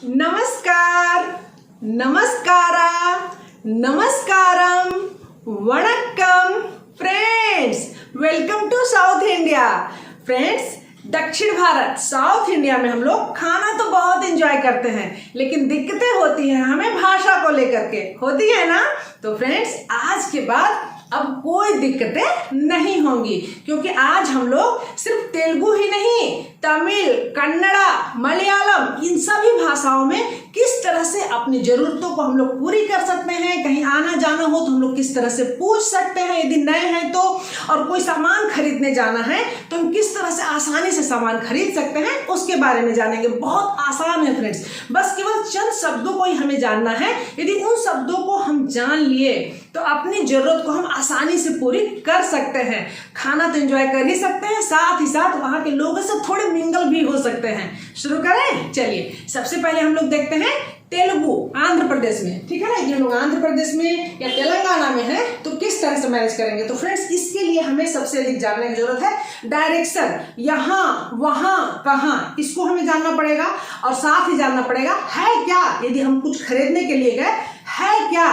नमस्कार, नमस्कारा, नमस्कारम, वणक्कम friends. Welcome to South India. Friends, दक्षिण भारत साउथ इंडिया में हम लोग खाना तो बहुत एंजॉय करते हैं, लेकिन दिक्कतें होती हैं हमें भाषा को लेकर के, होती है ना। तो फ्रेंड्स, आज के बाद अब कोई दिक्कतें नहीं होंगी, क्योंकि आज हम लोग सिर्फ तेलुगु ही नहीं, तमिल, कन्नड़ा, मलयालम, इन सभी भाषाओं में किस तरह से अपनी जरूरतों को हम लोग पूरी कर सकते हैं। कहीं आना जाना हो तो हम लोग किस तरह से पूछ सकते हैं यदि नए हैं तो, और कोई सामान खरीदने जाना है तो हम किस तरह से आसानी से सामान खरीद सकते हैं, उसके बारे में जानेंगे। बहुत आसान है फ्रेंड्स, बस केवल चंद शब्दों को ही हमें जानना है। यदि उन शब्दों को हम जान लिए तो अपनी जरूरत को हम आसानी से पूरी कर सकते हैं। खाना तो एंजॉय कर ही सकते हैं, साथ ही साथ वहां के लोगों से थोड़े मिंगल भी हो सकते हैं। शुरू करें, चलिए। सबसे पहले हम लोग देखते हैं तेलुगु आंध्र प्रदेश में, ठीक है ना। ये लोग आंध्र प्रदेश में या तेलंगाना में है तो किस तरह से मैनेज करेंगे। तो फ्रेंड्स, इसके लिए हमें सबसे अधिक जानने की जरूरत है डायरेक्शन, यहाँ, वहां, कहाँ, इसको हमें जानना पड़ेगा। और साथ ही जानना पड़ेगा है क्या। यदि हम कुछ खरीदने के लिए गए, है क्या,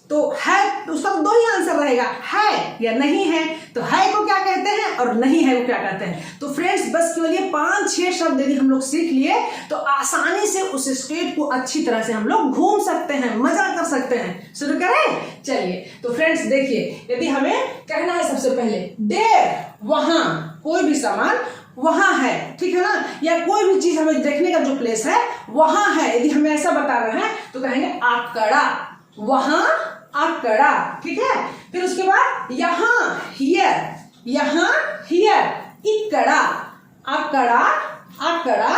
तो है तो उसका तो दो ही आंसर रहेगा, है या नहीं है। तो है को क्या कहते हैं और नहीं है को क्या कहते हैं। तो फ्रेंड्स, बस केवल ये 5-6 शब्द यदि हम लोग सीख लिए तो आसानी से उस स्टेट को अच्छी तरह से हम लोग घूम सकते हैं, मजा कर सकते हैं। शुरू करें, चलिए। तो फ्रेंड्स देखिए, यदि हमें कहना है सबसे पहले देर, वहां, कोई भी सामान वहां है, ठीक है ना, या कोई भी चीज हमें देखने का जो प्लेस है वहां है, यदि हमें ऐसा बताना है तो कहेंगे आकड़ा, वहां आकड़ा, ठीक है। फिर उसके बाद यहाँ, हियर, यहाँ हियर, इकड़ा, आकड़ा, आकड़ा,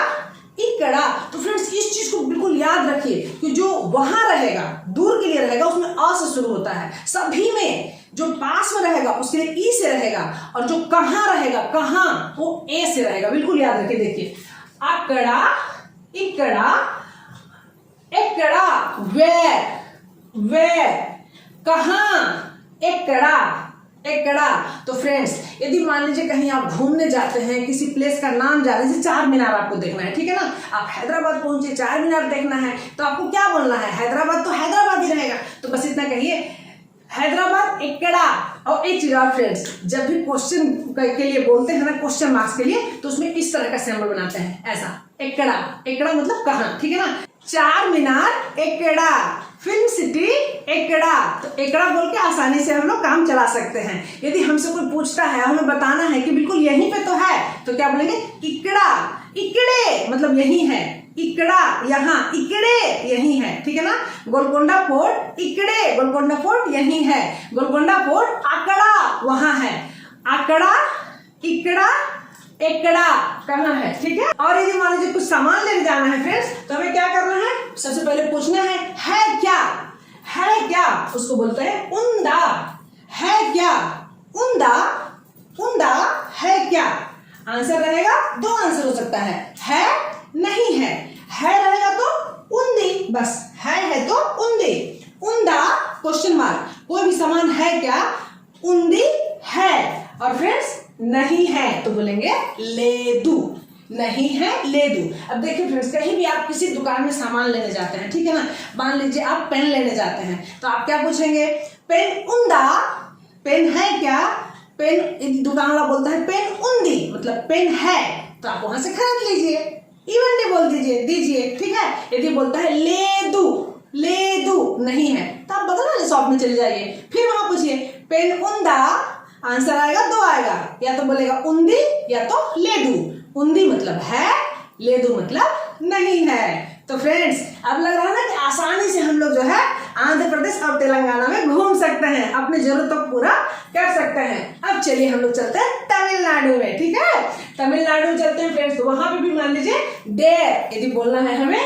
इकड़ा। तो फ्रेंड्स, इस चीज को बिल्कुल याद रखिए कि जो वहां रहेगा, दूर के लिए रहेगा, उसमें अ से शुरू होता है। सभी में जो पास में रहेगा उसके लिए ई से रहेगा, और जो कहाँ रहेगा, कहाँ, वो ए से रहेगा। बिल्कुल याद रखिए। देखिए, आकड़ा, इकड़ा, एकड़ा, वेर, कहाँ, एकड़ा, एकड़ा। तो फ्रेंड्स, यदि मान लीजिए कहीं आप घूमने जाते हैं, किसी प्लेस का नाम जा रहे हैं, जैसे चार मीनार आपको देखना है, ठीक है ना। आप हैदराबाद पहुंचे, चार मीनार देखना है, तो आपको क्या बोलना है, हैदराबाद तो हैदराबाद ही रहेगा। तो बस इतना कहिए, हैदराबाद एकड़ा। और एक चीज और फ्रेंड्स, जब भी क्वेश्चन के लिए बोलते हैं ना, क्वेश्चन मार्क्स के लिए, तो उसमें इस तरह का सिंबल बनाते हैं, ऐसा, एकड़ा। एकड़ा मतलब कहाँ, ठीक है ना। चार मीनार एकड़ा, फिल्म सिटी एकड़ा। तो एकड़ा बोल के आसानी से हम लोग काम चला सकते हैं। यदि हमसे कोई पूछता है, हमें बताना है कि बिल्कुल यहीं पे तो है, तो क्या बोलेंगे, इकड़ा, इकड़े मतलब यही है, इकड़ा, यहाँ, इकड़े यही है, ठीक है ना। गोलकोंडा फोर्ट, इकड़े, गोलकोंडा फोर्ट यही है। गोलकोंडा फोर्ट, आकड़ा, वहां है। आकड़ा, इकड़ा, एकड़ा कहाँ है, ठीक है। और यदि मान लीजिए कुछ सामान लेने जाना है फ्रेंड्स, तो हमें क्या करना है, सबसे पहले पूछना है क्या, है क्या, उसको बोलते हैं उंदा, है क्या, उंदा, उंदा, है क्या। आंसर रहेगा, दो आंसर हो सकता है नहीं है रहेगा तो उंदी, बस है तो उंदी, उंदा क्वेश्चन मार्क, कोई भी सामान है क्या, उंदी है। और फ्रेंड्स, नहीं है तो बोलेंगे लेदू, नहीं है लेदू। अब देखिए फ्रेंड्स, कहीं भी आप किसी दुकान में सामान लेने जाते हैं, ठीक है ना। मान लीजिए आप पेन लेने जाते हैं, तो आप क्या पूछेंगे, पेन उंदा, पेन है क्या। पेन, दुकान वाला बोलता है पेन उंदी, मतलब पेन है, तो आप वहां से खरीद लीजिए, इवनली बोल दीजिए, ठीक है। यदि बोलता है लेदू, लेदू नहीं है, तो आप बदल शॉप में चले जाइए, फिर वहां पूछिए पेन उंदा, आंसर आएगा, दो आएगा, या तो बोलेगा उंदी या तो लेदू। उंदी मतलब है, लेदू मतलब नहीं है। तो फ्रेंड्स, अब लग रहा है ना कि आसानी से हम लोग जो है आंध्र प्रदेश और तेलंगाना में घूम सकते हैं, अपनी जरूरतों को पूरा कर सकते हैं। अब चलिए हम लोग चलते हैं तमिलनाडु में, ठीक है। तमिलनाडु में चलते हैं फ्रेंड्स, तो वहां पे भी मान लीजिए देर, यदि बोलना है हमें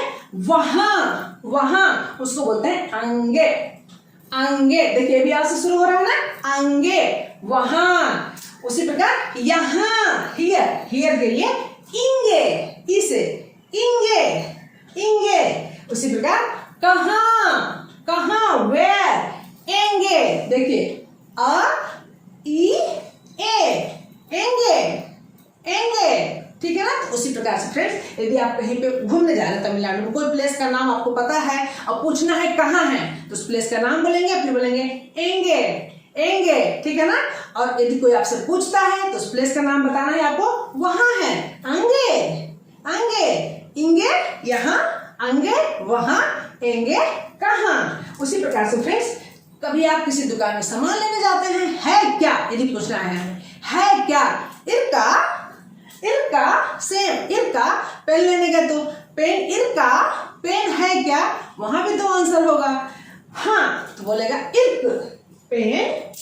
वहां, उसको बोलते हैं अंगे, अंगे। देखिए अभी से शुरू हो रहा है ना, अंगे, वहां। उसी प्रकार यहाँ, हियर के लिए इंगे, इसे, इंगे, इंगे। उसी प्रकार कहाँ, वेर, एंगे। देखिए अ, ई, ए, एंगे, एंगे। ठीक है ना। तो उसी प्रकार से फ्रेंड्स यदि आप कहीं पे घूमने जा रहे हैं तमिलनाडु में, कोई प्लेस का नाम आपको पता है और पूछना है कहाँ है, तो उस प्लेस का नाम बोलेंगे, फिर बोलेंगे एंगे, एंगे, ठीक है ना। और यदि कोई आपसे पूछता है तो उस प्लेस का नाम बताना है आपको, वहां है, अंगे, अंगे, इंगे यहाँ, अंगे वहां, एंगे कहाँ। उसी प्रकार से फ्रेंड्स कभी आप किसी दुकान में सामान लेने जाते हैं, है क्या यदि पूछना है क्या, इरका, इरका, सेम इरका, पेन लेने गए तो पेन इरका, पेन है क्या, वहां भी 2 आंसर होगा। हाँ तो बोलेगा इर्क, पेन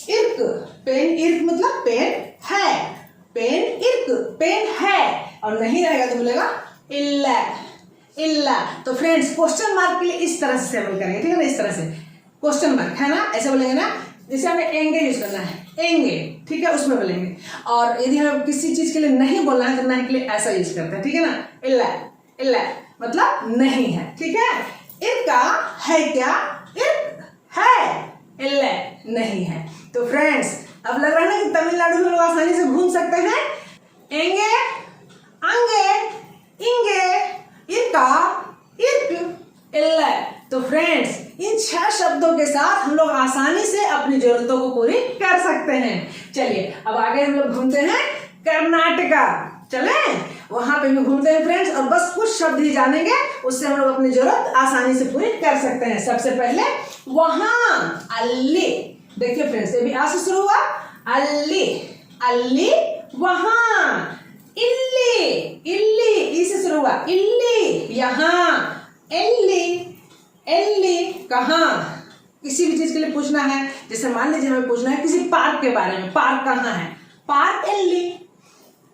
इर्क, पेन इर्क मतलब पेन है, पेन इर्क पेन है, और नहीं रहेगा तो बोलेगा इल्ला, इल्ला। तो फ्रेंड्स क्वेश्चन मार्क के लिए इस तरह से सेवल करेंगे, ठीक है ना, इस तरह से क्वेश्चन मार्क है ना, ऐसे बोलेंगे ना, जैसे हमें एंगे यूज करना है, एंगे, ठीक है, उसमें बोलेंगे। और यदि हमें किसी चीज के लिए नहीं बोलना है तो नहीं के लिए ऐसा यूज करते हैं, ठीक है ना, इल्ला, इल्ला मतलब नहीं है, ठीक है। इरका है क्या, इर्क है, इल्ला नहीं है। तो फ्रेंड्स अब लग रहा है ना कि तमिलनाडु में लोग आसानी से घूम सकते हैं, एंगे, अंगे, इंगे, इरका, इर्क, इल्ला। तो फ्रेंड्स इन 6 शब्दों के साथ हम लोग आसानी से अपनी जरूरतों को पूरी कर सकते हैं। चलिए अब आगे हम लोग घूमते हैं कर्नाटका, चले वहां पे भी घूमते हैं फ्रेंड्स, और बस कुछ शब्द ही जानेंगे, उससे हम लोग अपनी जरूरत आसानी से पूरी कर सकते हैं। सबसे पहले वहां, अल्ली, देखिए फ्रेंड्स ये भी आ से शुरू हुआ, अल्ली, अल्ली वहां, इल्ली, इल्ली ई से शुरू हुआ, इल्ली यहाँ, एल्ली, एल्ली कहाँ, किसी भी चीज के लिए पूछना है, जैसे मान लीजिए हमें पूछना है किसी पार्क के बारे में, पार्क कहाँ है, पार्क एल्ली,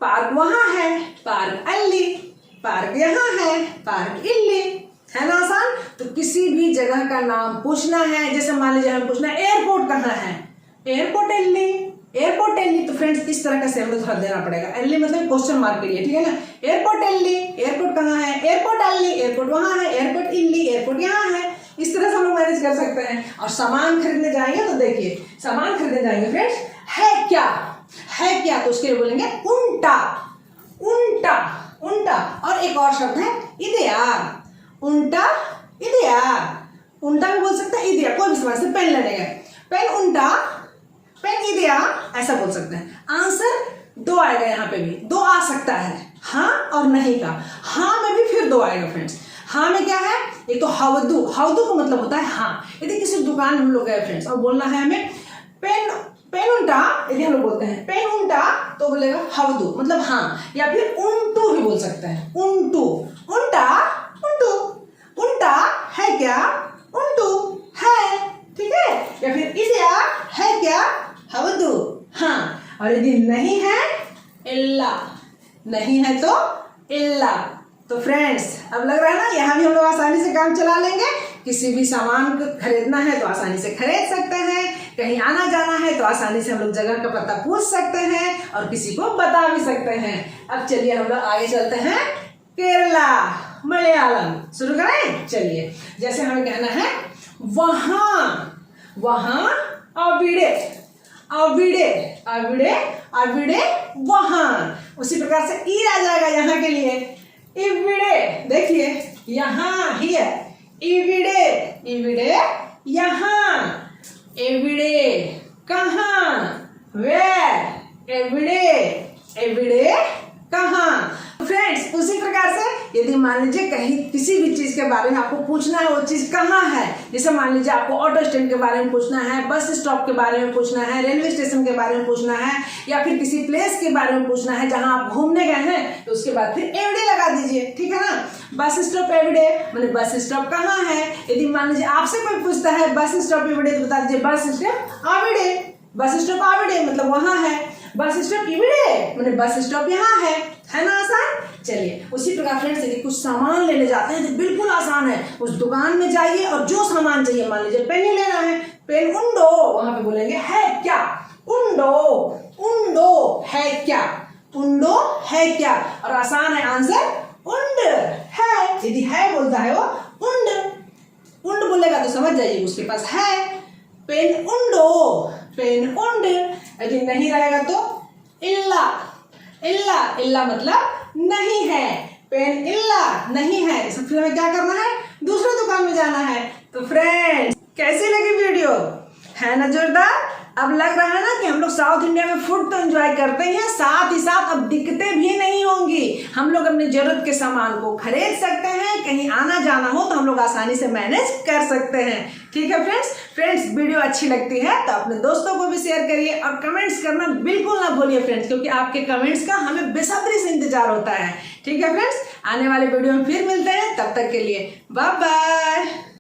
पार्क वहां है, पार्क अल्ली, पार्क यहाँ है, पार्क इल्ली, है ना आसान। तो किसी भी जगह का नाम पूछना है, जैसे मान लीजिए हमें पूछना है एयरपोर्ट कहाँ है, एयरपोर्ट एल्ली, एयरपोर्ट एल्ली। तो फ्रेंड्स इस तरह का सेवल थोड़ा देना पड़ेगा, एल्ली मतलब क्वेश्चन मार्क के लिए, ठीक है ना, एयरपोर्ट एल्ली, एयरपोर्ट कहाँ है, एयरपोर्ट अल्ली, एयरपोर्ट वहां है, एयरपोर्ट इल्ली, एयरपोर्ट यहाँ है। इस तरह से हम लोग मैनेज कर सकते हैं। और सामान खरीदने जाएंगे तो देखिए, सामान खरीदने जाएंगे फ्रेंड्स, है क्या, है क्या, तो उसके लिए बोलेंगे उंटा, उंटा, उंटा। और एक और शब्द है इदियार, उंटा, इदियार, उंटा भी बोल सकते हैं, इदिया, कोई भी समझ से पेन लेने गए, पेन उंटा, पेन इदिया, ऐसा बोल सकते हैं। आंसर 2 आएगा, यहाँ पे भी 2 आ सकता है, हाँ और नहीं का। हाँ में भी फिर 2 आएगा फ्रेंड्स। हाँ में क्या है, एक तो हवदू, हवदू का मतलब होता है हाँ। यदि किसी दुकान हम लोग गए फ्रेंड्स और बोलना है हमें पेन, पेन उंटा, यदि हम लोग बोलते हैं पेन उंटा तो बोलेगा हवदू मतलब हाँ, या फिर उंटू भी बोल सकते हैं, उंटू, उंटा, उंटू, उंटा है क्या, उंटू है, ठीक है, या फिर इदिया है क्या, हवदू हाँ। और यदि नहीं है, इल्ला, नहीं है तो इल्ला। तो फ्रेंड्स अब लग रहा है ना, यहाँ भी हम लोग आसानी से काम चला लेंगे। किसी भी सामान को खरीदना है तो आसानी से खरीद सकते हैं, कहीं आना जाना है तो आसानी से हम लोग जगह का पता पूछ सकते हैं और किसी को बता भी सकते हैं। अब चलिए हम लोग आगे चलते हैं, केरला, मलयालम शुरू करें। चलिए जैसे हमें कहना है वहां, वहां अविडे, अविडे, अविडे, अविडे वहां। उसी प्रकार से ई आ जाएगा यहाँ के लिए, इविडे, देखिए यहाँ ही है, इविडे, इविडे यहाँ, एविडे कहाँ, वेयर, एविडे, एविडे कहाँ। फ्रेंड्स उसी प्रकार से यदि मान लीजिए कहीं किसी भी चीज के बारे में आपको पूछना है, वो चीज कहाँ है, जैसे मान लीजिए आपको ऑटो स्टैंड के बारे में पूछना है, बस स्टॉप के बारे में पूछना है, रेलवे स्टेशन के बारे में पूछना है, या फिर किसी प्लेस के बारे में पूछना है जहां आप घूमने गए हैं, तो उसके बाद फिर एवरीडे लगा दीजिए, ठीक है ना। बस स्टॉप एवरीडे माने बस स्टॉप कहाँ है। यदि मान लीजिए आपसे कोई पूछता है बस स्टॉप एवरीडे तो बता दीजिए bus stop everyday, bus stop everyday मतलब वहां है, बस स्टॉप एवरीडे माने बस स्टॉप यहाँ है ना आसान। चलिए उसी प्रकार फ्रेंड्स यदि कुछ सामान लेने जाते हैं तो बिल्कुल आसान है, उस दुकान में जाइए और जो सामान चाहिए, मान लीजिए पेन ही लेना है, पेन उंडो, वहां पे बोलेंगे है क्या, उंडो, उंडो है क्या, उंडो है क्या। और आसान है आंसर उंड है, यदि है बोलता है वो उंड, उंड बोलेगा तो समझ जाइए उसके पास है। पेन उंडो, पेन उंड। यदि नहीं रहेगा तो इल्ला, इल्ला, इल्ला मतलब नहीं है, पेन इल्ला नहीं है, तो फिर हमें क्या करना है, दूसरे दुकान में जाना है। तो फ्रेंड्स कैसी लगी वीडियो, है ना जोरदार। अब लग रहा है ना कि हम लोग साउथ इंडिया में फूड तो एंजॉय करते हैं, साथ ही साथ अब दिक्कतें भी नहीं होंगी। हम लोग अपनी जरूरत के सामान को खरीद सकते हैं, कहीं आना जाना हो तो हम लोग आसानी से मैनेज कर सकते हैं। ठीक है फ्रेंड्स वीडियो अच्छी लगती है तो अपने दोस्तों को भी शेयर करिए और कमेंट्स करना बिल्कुल ना भूलिए फ्रेंड्स, क्योंकि आपके कमेंट्स का हमें बेसब्री से इंतजार होता है। ठीक है फ्रेंड्स, आने वाले वीडियो में फिर मिलते हैं, तब तक के लिए बाय बाय।